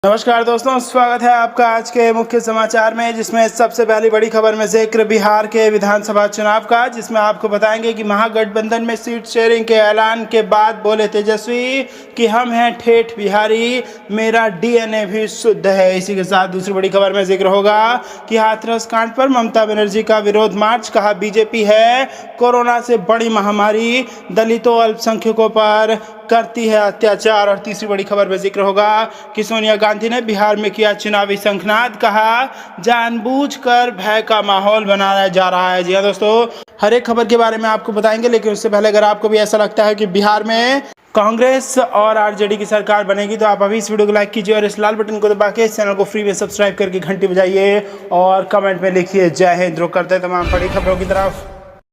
नमस्कार दोस्तों, स्वागत है आपका आज के मुख्य समाचार में, जिसमें सबसे पहली बड़ी खबर में जिक्र बिहार के विधानसभा चुनाव का, जिसमें आपको बताएंगे कि महागठबंधन में सीट शेयरिंग के ऐलान के बाद बोले तेजस्वी कि हम हैं ठेठ बिहारी, मेरा डीएनए भी शुद्ध है। इसी के साथ दूसरी बड़ी खबर में जिक्र होगा कि हाथरस कांड पर ममता बनर्जी का विरोध मार्च, कहा बीजेपी है कोरोना से बड़ी महामारी, दलितों अल्पसंख्यकों पर करती है अत्याचार। और तीसरी बड़ी खबर में जिक्र होगा कि सोनिया गांधी ने बिहार में किया चुनावी शंखनाद, कहा जानबूझकर भय का माहौल बनाया जा रहा है। जी हाँ दोस्तों, हर एक खबर के बारे में आपको बताएंगे, लेकिन उससे पहले अगर आपको भी ऐसा लगता है कि बिहार में कांग्रेस और आरजेडी की सरकार बनेगी तो आप अभी इस वीडियो को लाइक कीजिए और इस लाल बटन को दबा के इस चैनल को फ्री में सब्सक्राइब करके घंटी बजाइए और कमेंट में लिखिए जय हिंद। रुक करते हैं तमाम बड़ी खबरों की तरफ।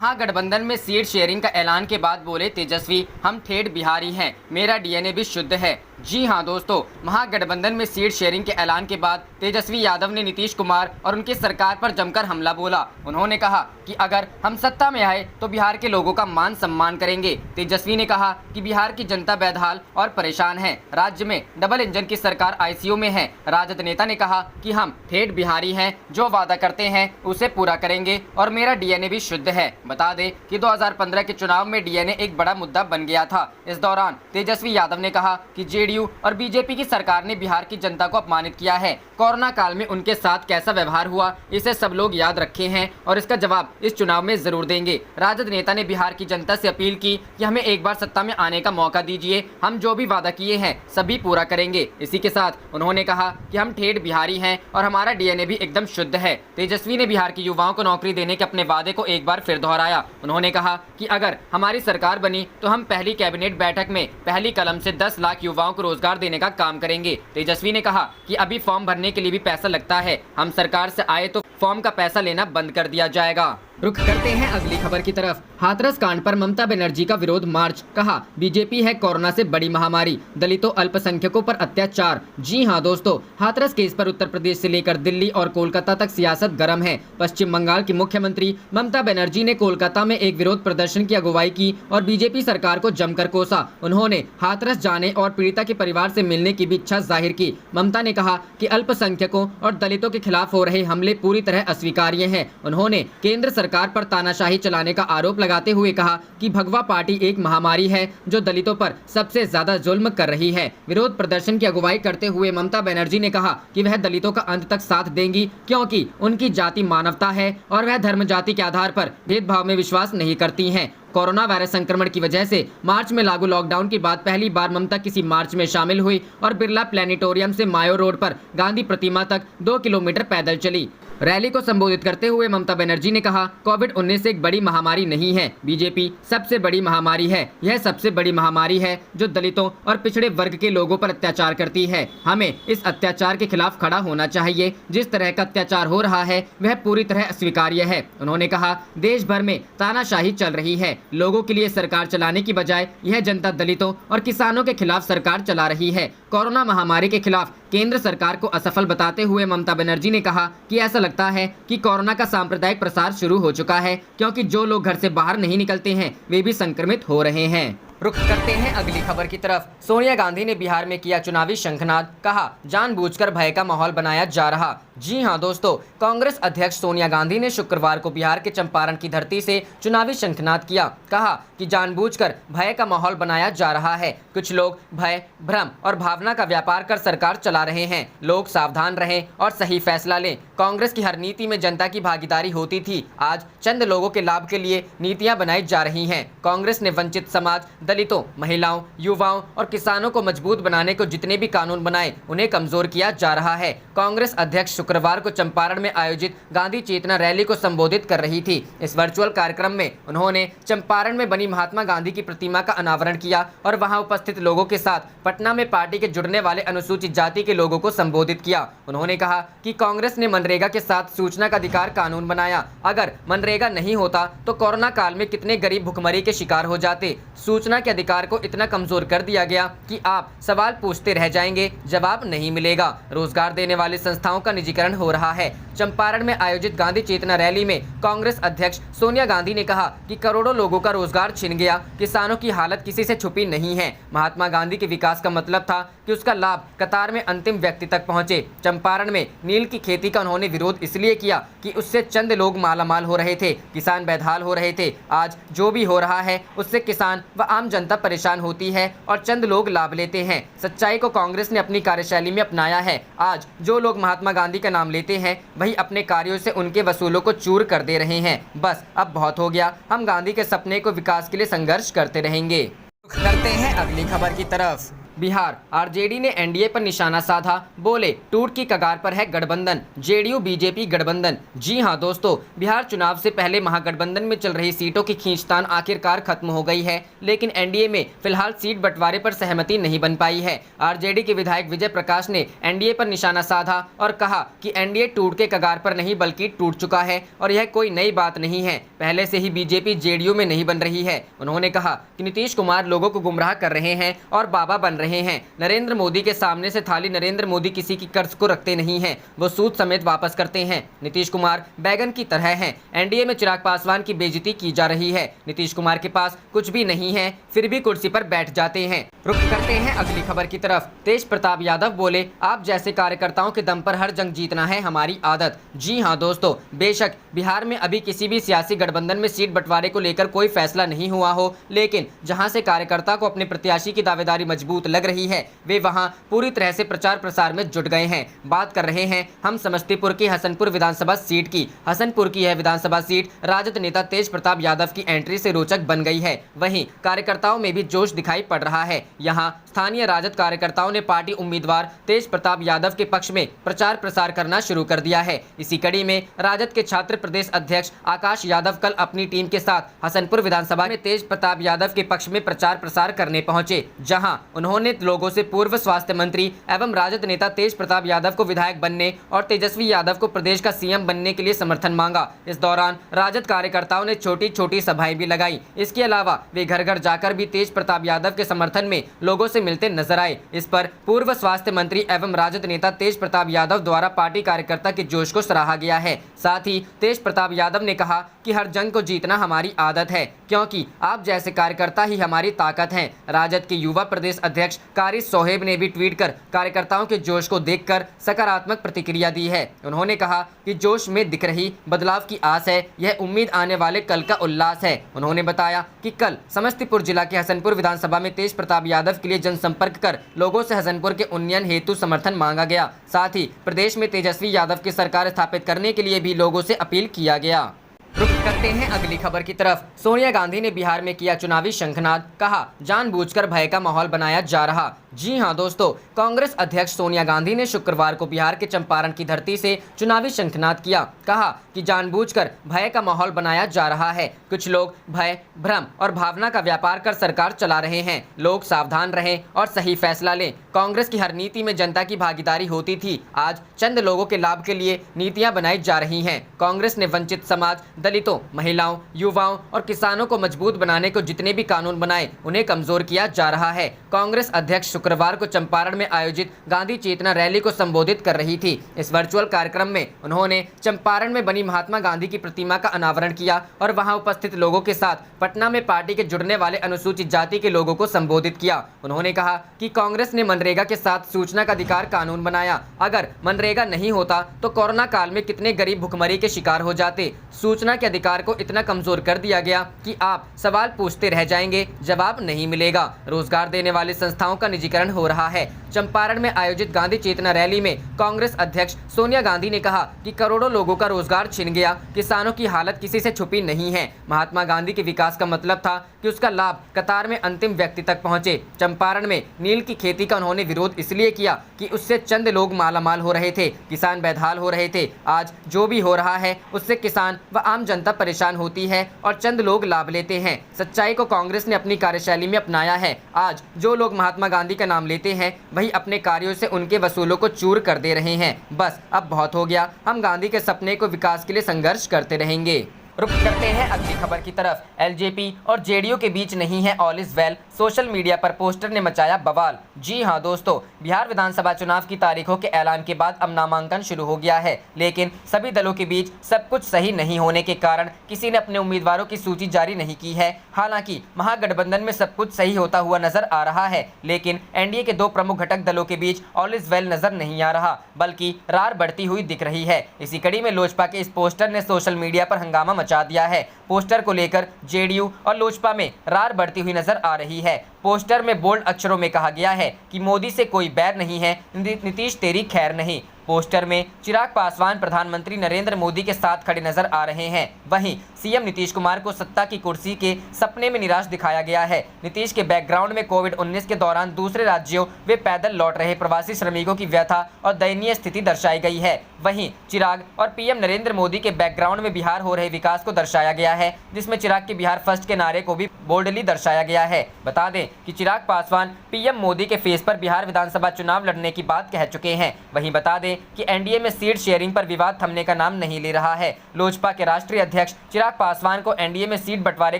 महागठबंधन में सीट शेयरिंग का ऐलान के बाद बोले तेजस्वी हम ठेठ बिहारी हैं, मेरा डीएनए भी शुद्ध है। जी हां दोस्तों, महागठबंधन में सीट शेयरिंग के ऐलान के बाद तेजस्वी यादव ने नीतीश कुमार और उनकी सरकार पर जमकर हमला बोला। उन्होंने कहा कि अगर हम सत्ता में आए तो बिहार के लोगों का मान सम्मान करेंगे। तेजस्वी ने कहा कि बिहार की जनता बेहाल और परेशान है, राज्य में डबल इंजन की सरकार आईसीयू में है। राजद नेता ने कहा कि हम ठेठ बिहारी हैं, जो वादा करते हैं उसे पूरा करेंगे और मेरा डीएनए भी शुद्ध है। बता दें कि 2015 के चुनाव में डीएनए एक बड़ा मुद्दा बन गया था। इस दौरान तेजस्वी यादव ने कहा कि जेडीयू और बीजेपी की सरकार ने बिहार की जनता को अपमानित किया है। कोरोना काल में उनके साथ कैसा व्यवहार हुआ इसे सब लोग याद रखे हैं और इसका जवाब इस चुनाव में जरूर देंगे। राजद नेता ने बिहार की जनता से अपील की कि हमें एक बार सत्ता में आने का मौका दीजिए, हम जो भी वादा किए हैं सभी पूरा करेंगे। इसी के साथ उन्होंने कहा कि हम ठेठ बिहारी हैं और हमारा डीएनए भी एकदम शुद्ध है। तेजस्वी ने बिहार के युवाओं को नौकरी देने के अपने वादे को एक बार फिर दोहराया। उन्होंने कहा कि अगर हमारी सरकार बनी तो हम पहली कैबिनेट बैठक में पहली कलम से 10 लाख युवाओं को रोजगार देने का काम करेंगे। तेजस्वी ने कहा कि अभी फॉर्म भरने के लिए भी पैसा लगता है, हम सरकार से आए तो फॉर्म का पैसा लेना बंद कर दिया जाएगा। रुख करते हैं अगली खबर की तरफ। हाथरस कांड पर ममता बनर्जी का विरोध मार्च, कहा बीजेपी है कोरोना से बड़ी महामारी, दलितों अल्पसंख्यकों पर अत्याचार। जी हां दोस्तों, हाथरस केस पर उत्तर प्रदेश से लेकर दिल्ली और कोलकाता तक सियासत गर्म है। पश्चिम बंगाल की मुख्यमंत्री ममता बनर्जी ने कोलकाता में एक विरोध प्रदर्शन की अगुवाई की और बीजेपी सरकार को जमकर कोसा। उन्होंने हाथरस जाने और पीड़िता के परिवार से मिलने की भी इच्छा जाहिर की। ममता ने कहा कि अल्पसंख्यकों और दलितों के खिलाफ हो रहे हमले पूरी तरह अस्वीकार्य हैं। उन्होंने केंद्र सरकार पर तानाशाही चलाने का आरोप लगाते हुए कहा कि भगवा पार्टी एक महामारी है जो दलितों पर सबसे ज्यादा जुल्म कर रही है। विरोध प्रदर्शन की अगुवाई करते हुए ममता बनर्जी ने कहा कि वह दलितों का अंत तक साथ देंगी, क्योंकि उनकी जाति मानवता है और वह धर्म जाति के आधार पर भेदभाव में विश्वास नहीं करती हैं। कोरोना वायरस संक्रमण की वजह से मार्च में लागू लॉकडाउन के बाद पहली बार ममता किसी मार्च में शामिल हुई और बिरला प्लेनेटोरियम से मायो रोड पर गांधी प्रतिमा तक 2 किलोमीटर पैदल चली। रैली को संबोधित करते हुए ममता बनर्जी ने कहा कोविड-19 एक बड़ी महामारी नहीं है, बीजेपी सबसे बड़ी महामारी है। यह सबसे बड़ी महामारी है जो दलितों और पिछड़े वर्ग के लोगों पर अत्याचार करती है। हमें इस अत्याचार के खिलाफ खड़ा होना चाहिए। जिस तरह का अत्याचार हो रहा है वह पूरी तरह अस्वीकार्य है। उन्होंने कहा देश भर में तानाशाही चल रही है, लोगों के लिए सरकार चलाने की बजाय यह जनता दलितों और किसानों के खिलाफ सरकार चला रही है। कोरोना महामारी के खिलाफ केंद्र सरकार को असफल बताते हुए ममता बनर्जी ने कहा कि ऐसा लगता है कि कोरोना का सांप्रदायिक प्रसार शुरू हो चुका है, क्योंकि जो लोग घर से बाहर नहीं निकलते हैं वे भी संक्रमित हो रहे हैं। रुख करते हैं अगली खबर की तरफ। सोनिया गांधी ने बिहार में किया चुनावी शंखनाद, कहा जानबूझकर भय का माहौल बनाया जा रहा। जी हां दोस्तों, कांग्रेस अध्यक्ष सोनिया गांधी ने शुक्रवार को बिहार के चंपारण की धरती से चुनावी शंखनाद किया। कहा कि जानबूझकर भय का माहौल बनाया जा रहा है। कुछ लोग भय, भ्रम और भावना का व्यापार कर सरकार चला रहे हैं। लोग सावधान रहें और सही फैसला लें। कांग्रेस की हर नीति में जनता की भागीदारी होती थी, आज चंद लोगों के लाभ के लिए नीतियां बनाई जा रही हैं। कांग्रेस ने वंचित समाज, दलितों, महिलाओं, युवाओं और किसानों को मजबूत बनाने को जितने भी कानून बनाए उन्हें कमजोर किया जा रहा है। कांग्रेस अध्यक्ष शुक्रवार को चंपारण में आयोजित गांधी चेतना रैली को संबोधित कर रही थी। इस वर्चुअल कार्यक्रम में उन्होंने चंपारण में बनी महात्मा गांधी की प्रतिमा का अनावरण किया और वहां उपस्थित लोगों के साथ पटना में पार्टी के जुड़ने वाले अनुसूचित जाति के लोगों को संबोधित किया। उन्होंने कहा कि कांग्रेस ने मनरेगा के साथ सूचना का अधिकार कानून बनाया। अगर मनरेगा नहीं होता तो कोरोना काल में कितने गरीब भुखमरी के शिकार हो जाते। सूचना के अधिकार को इतना कमजोर कर दिया गया कि आप सवाल पूछते रह जाएंगे, जवाब नहीं मिलेगा। रोजगार देने वाली संस्थाओं का निजीकरण हो रहा है। चंपारण में आयोजित गांधी चेतना रैली में कांग्रेस अध्यक्ष सोनिया गांधी ने कहा कि करोड़ों लोगों का रोजगार छिन गया, किसानों की हालत किसी से छुपी नहीं है। महात्मा गांधी के विकास का मतलब था कि उसका लाभ कतार में अंतिम व्यक्ति तक पहुंचे। चंपारण में नील की खेती का उन्होंने विरोध इसलिए किया कि उससे चंद लोग मालामाल हो रहे थे, किसान बेदहाल हो रहे थे। आज जो भी हो रहा है उससे किसान व आम जनता परेशान होती है और चंद लोग लाभ लेते हैं। सच्चाई को कांग्रेस ने अपनी कार्यशैली में अपनाया है। आज जो लोग महात्मा गांधी का नाम लेते हैं वही अपने कार्यों से उनके वसूलों को चूर कर दे रहे हैं। बस अब बहुत हो गया, हम गांधी के सपने को विकास के लिए संघर्ष करते रहेंगे। करते हैं अगली खबर की तरफ। बिहार आरजेडी ने एनडीए पर निशाना साधा, बोले टूट की कगार पर है गठबंधन, जेडीयू बीजेपी गठबंधन। जी हां दोस्तों, बिहार चुनाव से पहले महागठबंधन में चल रही सीटों की खींचतान आखिरकार खत्म हो गई है, लेकिन एनडीए में फिलहाल सीट बंटवारे पर सहमति नहीं बन पाई है। आरजेडी के विधायक विजय प्रकाश ने एनडीए पर निशाना साधा और कहा कि एनडीए टूट के कगार पर नहीं बल्कि टूट चुका है और यह कोई नई बात नहीं है। पहले से ही बीजेपी जेडीयू में नहीं बन रही है। उन्होंने कहा कि नीतीश कुमार लोगों को गुमराह कर रहे हैं और बाबा बन रहे हैं। नरेंद्र मोदी के सामने से थाली नरेंद्र मोदी किसी की कर्ज को रखते नहीं हैं, वो सूद समेत वापस करते हैं। नीतीश कुमार बैगन की तरह हैं। एनडीए में चिराग पासवान की बेइज्जती की जा रही है। नीतीश कुमार के पास कुछ भी नहीं है, फिर भी कुर्सी पर बैठ जाते हैं। रुक करते हैं अगली खबर की तरफ। तेज प्रताप यादव बोले, आप जैसे कार्यकर्ताओं के दम पर हर जंग जीतना है हमारी आदत। जी हां दोस्तों, बेशक बिहार में अभी किसी भी सियासी गठबंधन में सीट बंटवारे को लेकर कोई फैसला नहीं हुआ हो, लेकिन जहां से कार्यकर्ता को अपने प्रत्याशी की दावेदारी मजबूत लग रही है वे वहां पूरी तरह से प्रचार प्रसार में जुट गए हैं। बात कर रहे हैं हम समस्तीपुर की हसनपुर विधानसभा सीट की। हसनपुर की यह विधानसभा सीट राजद नेता तेज प्रताप यादव की एंट्री से रोचक बन गई है। वहीं कार्यकर्ताओं में भी जोश दिखाई पड़ रहा है। यहां स्थानीय राजद कार्यकर्ताओं ने पार्टी उम्मीदवार तेज प्रताप यादव के पक्ष में प्रचार प्रसार करना शुरू कर दिया है। इसी कड़ी में राजद के छात्र प्रदेश अध्यक्ष आकाश यादव कल अपनी टीम के साथ हसनपुर विधानसभा में तेज प्रताप यादव के पक्ष में प्रचार प्रसार करने पहुंचे, जहां उन्होंने लोगों से पूर्व स्वास्थ्य मंत्री एवं राजद नेता तेज प्रताप यादव को विधायक बनने और तेजस्वी यादव को प्रदेश का सीएम बनने के लिए समर्थन मांगा। इस दौरान राजद कार्यकर्ताओं ने छोटी छोटी सभाएं भी लगाई। इसके अलावा वे घर घर जाकर भी तेज प्रताप यादव के समर्थन में लोगों से मिलते नजर आए। इस पर पूर्व स्वास्थ्य मंत्री एवं राजद नेता तेज प्रताप यादव द्वारा पार्टी कार्यकर्ता के जोश को सराहा गया है। साथ ही तेज प्रताप यादव ने कहा कि हर जंग को जीतना हमारी आदत है, क्योंकि आप जैसे कार्यकर्ता ही हमारी ताकत हैं। राजद के युवा प्रदेश अध्यक्ष कारी सोहेब ने भी ट्वीट कर कार्यकर्ताओं के जोश को देखकर सकारात्मक प्रतिक्रिया दी है। उन्होंने कहा कि जोश में दिख रही बदलाव की आस है, यह उम्मीद आने वाले कल का उल्लास है। उन्होंने बताया कि कल समस्तीपुर जिला के हसनपुर विधानसभा में तेज प्रताप यादव के लिए जनसंपर्क कर लोगों से हसनपुर के उन्नयन हेतु समर्थन मांगा गया। साथ ही प्रदेश में तेजस्वी यादव की सरकार स्थापित करने के लिए भी लोगों से अपील किया गया। रुक करते हैं अगली खबर की तरफ। सोनिया गांधी ने बिहार में किया चुनावी शंखनाद, कहा जानबूझकर भय का माहौल बनाया जा रहा। जी हां दोस्तों, कांग्रेस अध्यक्ष सोनिया गांधी ने शुक्रवार को बिहार के चंपारण की धरती से चुनावी शंखनाद किया। कहा कि जानबूझकर भय का माहौल बनाया जा रहा है। कुछ लोग भय, भ्रम और भावना का व्यापार कर सरकार चला रहे हैं। लोग सावधान रहें और सही फैसला लें। कांग्रेस की हर नीति में जनता की भागीदारी होती थी, आज चंद लोगों के लाभ के लिए नीतियां बनाई जा रही हैं। कांग्रेस ने वंचित समाज, दलितों, महिलाओं, युवाओं और किसानों को मजबूत बनाने को जितने भी कानून बनाए उन्हें कमजोर किया जा रहा है। कांग्रेस अध्यक्ष शुक्रवार को चंपारण में आयोजित गांधी चेतना रैली को संबोधित कर रही थी। इस वर्चुअल कार्यक्रम में उन्होंने चंपारण में बनी महात्मा गांधी की प्रतिमा का अनावरण किया और वहां उपस्थित लोगों के साथ पटना में पार्टी के जुड़ने वाले अनुसूचित जाति के लोगों को संबोधित किया। उन्होंने कहा कि कांग्रेस ने मनरेगा के साथ सूचना का अधिकार कानून बनाया। अगर मनरेगा नहीं होता तो कोरोना काल में कितने गरीब भुखमरी के शिकार हो जाते। सूचना के अधिकार को इतना कमजोर कर दिया गया कि आप सवाल पूछते रह जाएंगे, जवाब नहीं मिलेगा। रोजगार देने वाली संस्थाओं का निजीकरण हो रहा है। चंपारण में आयोजित गांधी चेतना रैली में कांग्रेस अध्यक्ष सोनिया गांधी ने कहा कि करोड़ों लोगों का रोजगार छिन गया, किसानों की हालत किसी से छुपी नहीं है। महात्मा गांधी के विकास का मतलब था कि उसका लाभ कतार में अंतिम व्यक्ति तक पहुंचे। चंपारण में नील की खेती का उन्होंने विरोध इसलिए किया कि उससे चंद लोग मालामाल हो रहे थे, किसान बेदहाल हो रहे थे। आज जो भी हो रहा है उससे किसान व आम जनता परेशान होती है और चंद लोग लाभ लेते हैं। सच्चाई को कांग्रेस ने अपनी कार्यशैली में अपनाया है। आज जो लोग महात्मा गांधी का नाम लेते हैं वही अपने कार्यों से उनके वसूलों को चूर कर दे रहे हैं। बस अब बहुत हो गया, हम गांधी के सपने को विकास के लिए संघर्ष करते रहेंगे। रुक करते हैं अगली खबर की तरफ। एलजेपी और जेडीयू के बीच नहीं है all is well, social media पर पोस्टर ने मचाया बवाल। जी हां दोस्तों, बिहार विधानसभा चुनाव की तारीखों के ऐलान के बाद अब नामांकन शुरू हो गया है, लेकिन सभी दलों के बीच सब कुछ सही नहीं होने के कारण किसी ने अपने उम्मीदवारों की सूची जारी नहीं की है। हालांकि महागठबंधन में सब कुछ सही होता हुआ नजर आ रहा है, लेकिन एनडीए के दो प्रमुख घटक दलों के बीच ऑल इज वेल नजर नहीं आ रहा, बल्कि रार बढ़ती हुई दिख रही है। इसी कड़ी में लोजपा के इस पोस्टर ने सोशल मीडिया पर हंगामा मचा दिया है। पोस्टर को लेकर जेडीयू और लोजपा में रार बढ़ती हुई नजर आ रही है। पोस्टर में बोल्ड अक्षरों में कहा गया है कि मोदी से कोई बैर नहीं है, नीतीश तेरी खैर नहीं। पोस्टर में चिराग पासवान प्रधानमंत्री नरेंद्र मोदी के साथ खड़े नजर आ रहे हैं। वहीं सीएम नीतीश कुमार को सत्ता की कुर्सी के सपने में निराश दिखाया गया है। नीतीश के बैकग्राउंड में कोविड-19 के दौरान दूसरे राज्यों वे पैदल लौट रहे प्रवासी श्रमिकों की व्यथा और दयनीय स्थिति दर्शाई गई है। वहीं चिराग और पीएम नरेंद्र मोदी के बैकग्राउंड में बिहार हो रहे विकास को दर्शाया गया है, जिसमें चिराग के बिहार फर्स्ट के नारे को भी बोल्डली दर्शाया गया है। बता दें कि चिराग पासवान पीएम मोदी के फेस पर बिहार विधानसभा चुनाव लड़ने की बात कह चुके हैं। वहीं बता दें कि एनडीए में सीट शेयरिंग पर विवाद थमने का नाम नहीं ले रहा है। लोजपा के राष्ट्रीय अध्यक्ष चिराग पासवान को एनडीए में सीट बंटवारे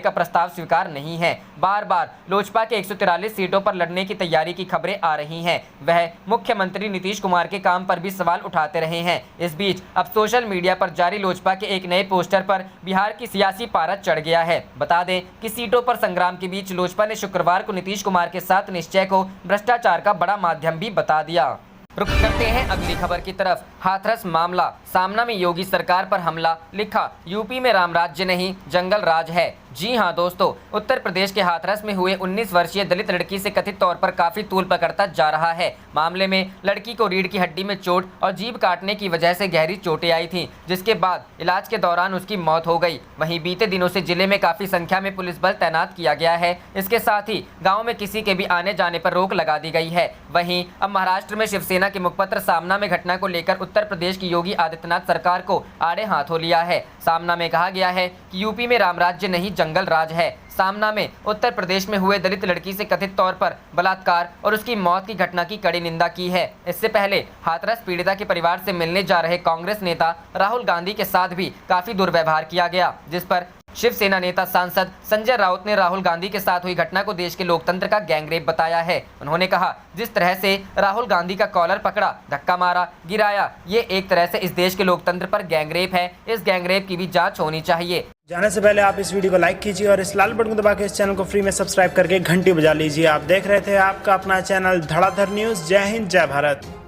का प्रस्ताव स्वीकार नहीं है। बार बार लोजपा के 143 सीटों पर लड़ने की तैयारी की खबरें आ रही हैं। वह मुख्यमंत्री नीतीश कुमार के काम पर भी सवाल उठाते रहे हैं। इस बीच अब सोशल मीडिया पर जारी लोजपा के एक नए पोस्टर पर बिहार की सियासी पारा चढ़ गया है। बता दें कि सीटों पर संग्राम के बीच लोजपा ने शुक्रवार को नीतीश कुमार के साथ निश्चय को भ्रष्टाचार का बड़ा माध्यम भी बता दिया। रुक करते हैं अगली खबर की तरफ। हाथरस मामला, सामना में योगी सरकार पर हमला, लिखा यूपी में राम राज्य नहीं जंगल राज है। जी हां दोस्तों, उत्तर प्रदेश के हाथरस में हुए 19 वर्षीय दलित लड़की से कथित तौर पर काफी तूल पकड़ता जा रहा है। मामले में लड़की को रीढ़ की हड्डी में चोट और जीभ काटने की वजह से गहरी चोटें आई थीं, जिसके बाद इलाज के दौरान उसकी मौत हो गई। वहीं बीते दिनों से जिले में काफी संख्या में पुलिस बल तैनात किया गया है। इसके साथ ही गाँव में किसी के भी आने जाने पर रोक लगा दी गई है। वहीं अब महाराष्ट्र में शिवसेना के मुखपत्र सामना में घटना को लेकर उत्तर प्रदेश की योगी आदित्यनाथ सरकार को आड़े हाथों लिया है। सामना में कहा गया है कि यूपी में राम राज्य नहीं जंगल राज है। सामना में उत्तर प्रदेश में हुए दलित लड़की से कथित तौर पर बलात्कार और उसकी मौत की घटना की कड़ी निंदा की है। इससे पहले हाथरस पीड़िता के परिवार से मिलने जा रहे कांग्रेस नेता राहुल गांधी के साथ भी काफी दुर्व्यवहार किया गया, जिस पर शिवसेना नेता सांसद संजय राउत ने राहुल गांधी के साथ हुई घटना को देश के लोकतंत्र का गैंगरेप बताया है। उन्होंने कहा, जिस तरह से राहुल गांधी का कॉलर पकड़ा, धक्का मारा, गिराया, ये एक तरह से इस देश के लोकतंत्र पर गैंगरेप है। इस गैंगरेप की भी जांच होनी चाहिए। जाने से पहले आप इस वीडियो को लाइक कीजिए और इस लाल बटन को दबा के इस चैनल को फ्री में सब्सक्राइब करके घंटी बजा लीजिए। आप देख रहे थे आपका अपना चैनल धड़ाधड़ न्यूज। जय हिंद, जय भारत।